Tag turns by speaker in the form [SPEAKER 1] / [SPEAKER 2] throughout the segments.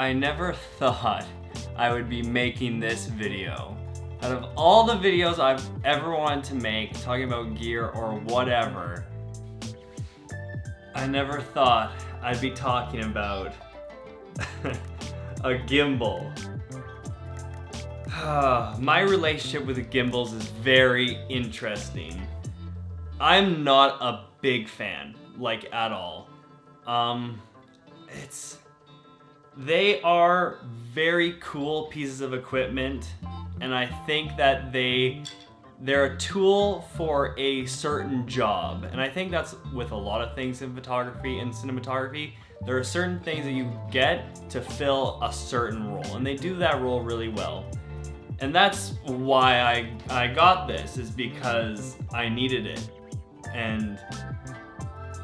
[SPEAKER 1] I never thought I would be making this video. Out of all the videos I've ever wanted to make, talking about gear or whatever, I never thought I'd be talking about a gimbal. My relationship with the gimbals is very interesting. I'm not a big fan, like at all. They are very cool pieces of equipment, and I think that they're a tool for a certain job. And I think that's with a lot of things in photography and cinematography. There are certain things that you get to fill a certain role, and they do that role really well. And that's why I got this, is because I needed it. And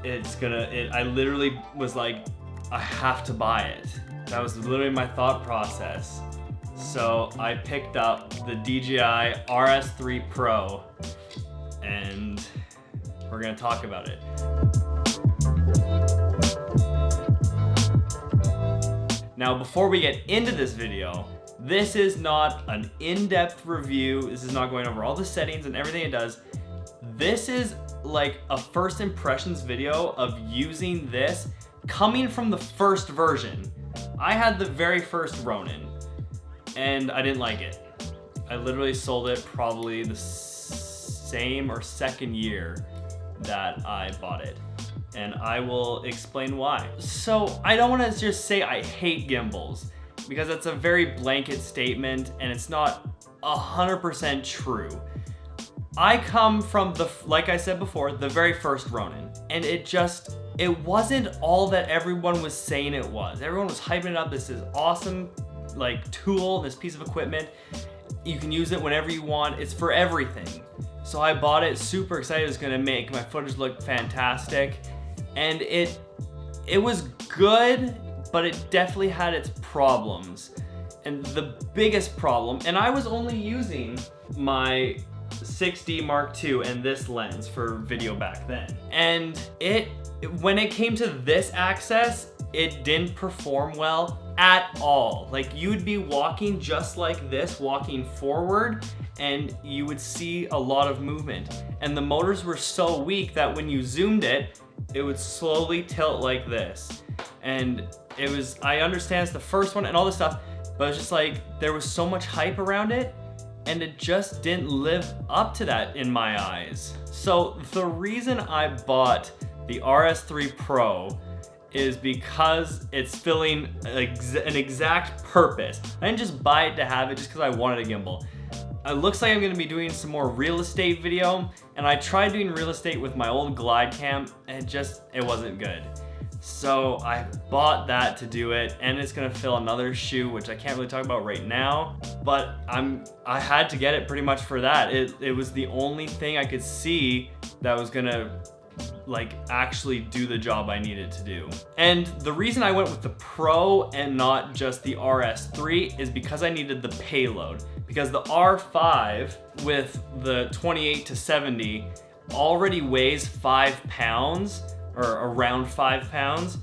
[SPEAKER 1] I literally was like, I have to buy it. That was literally my thought process. So I picked up the DJI RS3 Pro, and we're gonna talk about it. Now, before we get into this video, this is not an in-depth review. This is not going over all the settings and everything it does. This is like a first impressions video of using this coming from the first version. I had the very first Ronin, and I didn't like it. I literally sold it probably the same or second year that I bought it, and I will explain why. So I don't want to just say I hate gimbals, because that's a very blanket statement and it's not 100% true. I come from like I said before, the very first Ronin, and it wasn't all that everyone was saying it was. Everyone was hyping it up. This is awesome, like, tool, this piece of equipment. You can use it whenever you want. It's for everything. So I bought it, super excited. It was gonna make my footage look fantastic, and it was good, but it definitely had its problems. And the biggest problem, and I was only using my 6D Mark II and this lens for video back then. And when it came to this access, it didn't perform well at all. Like, you would be walking just like this, walking forward, and you would see a lot of movement. And the motors were so weak that when you zoomed it, it would slowly tilt like this. And I understand it's the first one and all this stuff, but it's just like, there was so much hype around it, and it just didn't live up to that in my eyes. So the reason I bought the RS3 Pro is because it's filling an exact purpose. I didn't just buy it to have it just because I wanted a gimbal. It looks like I'm gonna be doing some more real estate video, and I tried doing real estate with my old glide cam, and it wasn't good. So I bought that to do it, and it's gonna fill another shoe, which I can't really talk about right now, but I had to get it pretty much for that. It was the only thing I could see that was gonna actually do the job I needed to do. And the reason I went with the Pro and not just the RS3 is because I needed the payload. Because the R5 with the 28-70 already weighs 5 pounds, or around 5 pounds,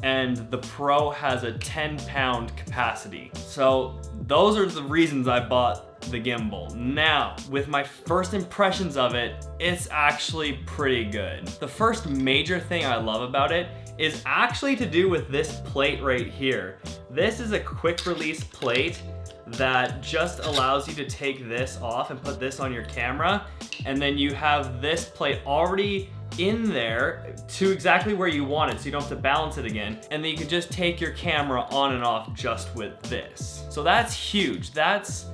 [SPEAKER 1] and the Pro has a 10-pound capacity. So those are the reasons I bought the gimbal. Now, with my first impressions of it, it's actually pretty good. The first major thing I love about it is actually to do with this plate right here. This is a quick release plate that just allows you to take this off and put this on your camera, and then you have this plate already in there to exactly where you want it, so you don't have to balance it again, and then you can just take your camera on and off just with this. So that's huge. That's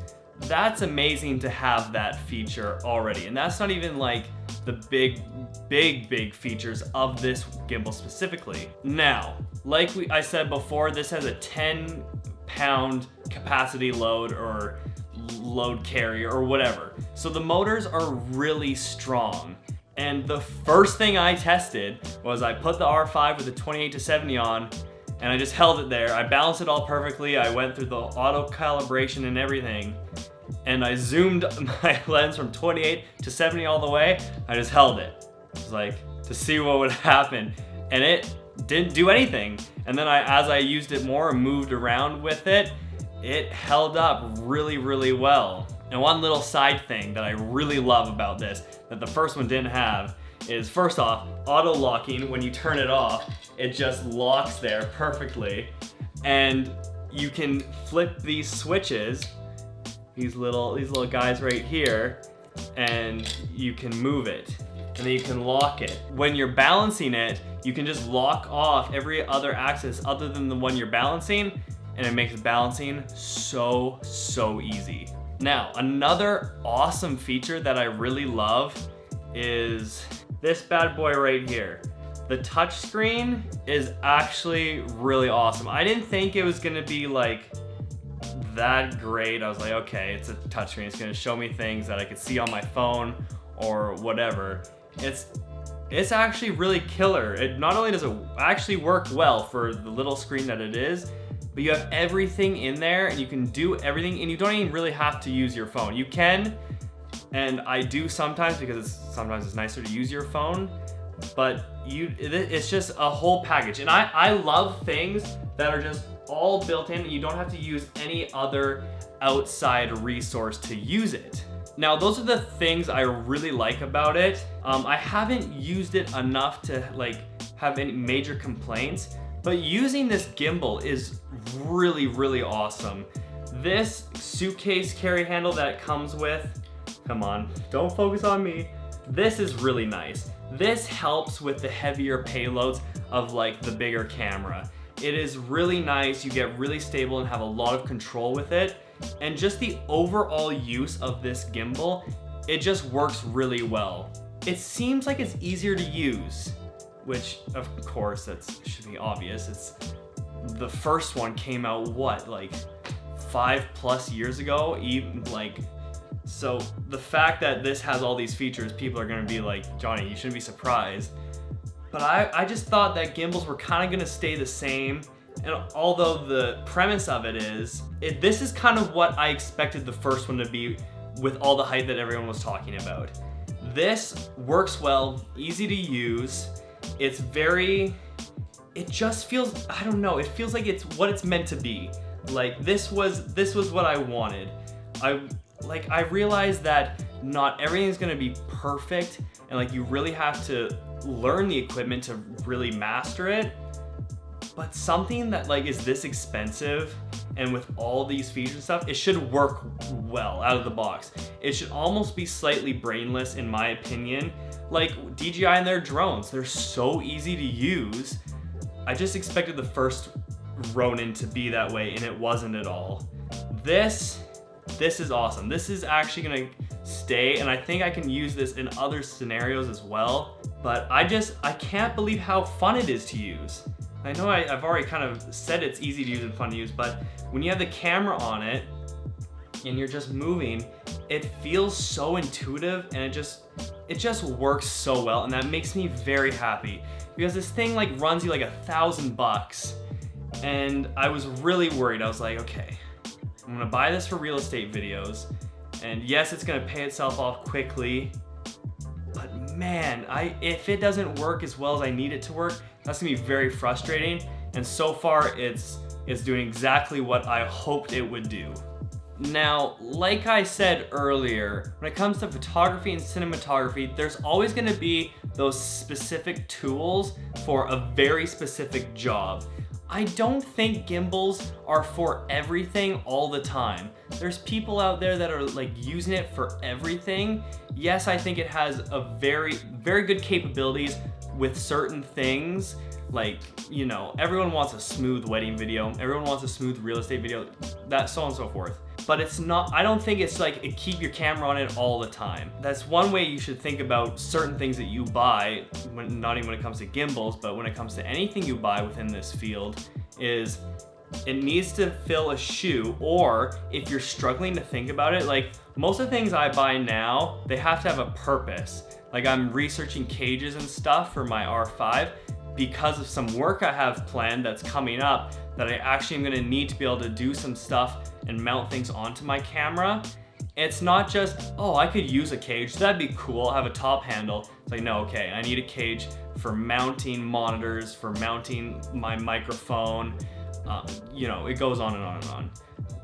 [SPEAKER 1] amazing to have that feature already, and that's not even like the big features of this gimbal specifically. Now, like I said before, this has a 10-pound capacity load, or load carrier, or whatever. So the motors are really strong. And the first thing I tested was I put the R5 with the 28-70 on, and I just held it there. I balanced it all perfectly. I went through the auto calibration and everything, and I zoomed my lens from 28-70 all the way. I just held it. It was like, to see what would happen. And didn't do anything. And then as I used it more and moved around with it, it held up really, really well. And one little side thing that I really love about this, that the first one didn't have, is first off, auto locking. When you turn it off, it just locks there perfectly. And you can flip these switches, these little guys right here, and you can move it. And then you can lock it. When you're balancing it, you can just lock off every other axis other than the one you're balancing, and it makes balancing so easy. Now, another awesome feature that I really love is this bad boy right here. The touchscreen is actually really awesome. I didn't think it was gonna be like that great. I was like, okay, it's a touchscreen. It's gonna show me things that I could see on my phone or whatever. It's actually really killer. It not only does it actually work well for the little screen that it is, but you have everything in there and you can do everything, and you don't even really have to use your phone. You can, and I do sometimes because sometimes it's nicer to use your phone, but it's just a whole package. And I love things that are just all built in and you don't have to use any other outside resource to use it. Now, those are the things I really like about it. I haven't used it enough to like have any major complaints, but using this gimbal is really, really awesome. This suitcase carry handle that it comes with, come on, don't focus on me. This is really nice. This helps with the heavier payloads of like the bigger camera. It is really nice. You get really stable and have a lot of control with it. And just the overall use of this gimbal, it just works really well. It seems like it's easier to use, which of course that should be obvious. The first one came out what, like 5+ years ago? Even like, so the fact that this has all these features, people are gonna be like, Johnny, you shouldn't be surprised. But I just thought that gimbals were kind of gonna stay the same. And although the premise of it is, this is kind of what I expected the first one to be with all the hype that everyone was talking about. This works well, easy to use. It's it just feels, I don't know, it feels like it's what it's meant to be. Like this was what I wanted. I realized that not everything's gonna be perfect, and like you really have to learn the equipment to really master it. But something that like is this expensive and with all these features and stuff, it should work well out of the box. It should almost be slightly brainless in my opinion. Like DJI and their drones, they're so easy to use. I just expected the first Ronin to be that way, and it wasn't at all. This is awesome. This is actually gonna stay, and I think I can use this in other scenarios as well. But I can't believe how fun it is to use. I know I've already kind of said it's easy to use and fun to use, but when you have the camera on it and you're just moving, it feels so intuitive, and it just works so well, and that makes me very happy because this thing like runs you like $1,000, and I was really worried. I was like, okay, I'm gonna buy this for real estate videos, and yes, it's gonna pay itself off quickly, but man, if it doesn't work as well as I need it to work, that's gonna be very frustrating. And so far, it's doing exactly what I hoped it would do. Now, like I said earlier, when it comes to photography and cinematography, there's always gonna be those specific tools for a very specific job. I don't think gimbals are for everything all the time. There's people out there that are like using it for everything. Yes, I think it has a very, very good capabilities with certain things. Like, you know, everyone wants a smooth wedding video, everyone wants a smooth real estate video, that so on and so forth. But it's not, I don't think it's like keep your camera on it all the time. That's one way you should think about certain things that you buy, not even when it comes to gimbals, but when it comes to anything you buy within this field, is it needs to fill a shoe. Or if you're struggling to think about it, like most of the things I buy now, they have to have a purpose. Like I'm researching cages and stuff for my R5 because of some work I have planned that's coming up, that I actually am gonna need to be able to do some stuff and mount things onto my camera. It's not just, oh, I could use a cage, that'd be cool, have a top handle. It's like, no, okay, I need a cage for mounting monitors, for mounting my microphone, you know, it goes on and on and on.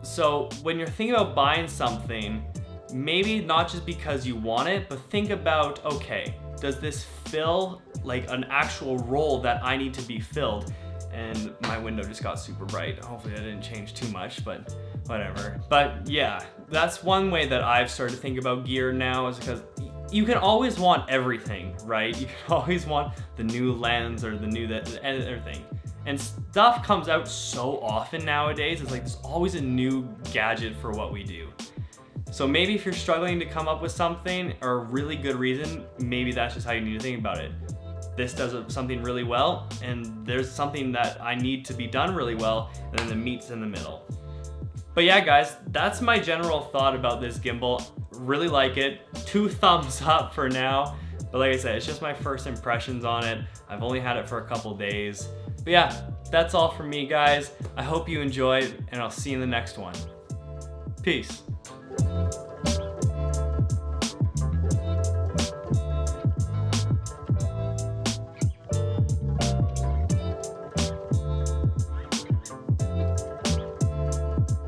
[SPEAKER 1] So when you're thinking about buying something, maybe not just because you want it, but think about, okay, does this fill like an actual role that I need to be filled? And my window just got super bright. Hopefully that didn't change too much, but whatever. But yeah, that's one way that I've started to think about gear now, is because you can always want everything, right? You can always want the new lens or the new everything. And stuff comes out so often nowadays. It's like there's always a new gadget for what we do. So maybe if you're struggling to come up with something or a really good reason, maybe that's just how you need to think about it. This does something really well, and there's something that I need to be done really well, and then the meat's in the middle. But yeah, guys, that's my general thought about this gimbal. Really like it. 2 thumbs up for now. But like I said, it's just my first impressions on it. I've only had it for a couple days. But yeah, that's all from me, guys. I hope you enjoyed, and I'll see you in the next one. Peace.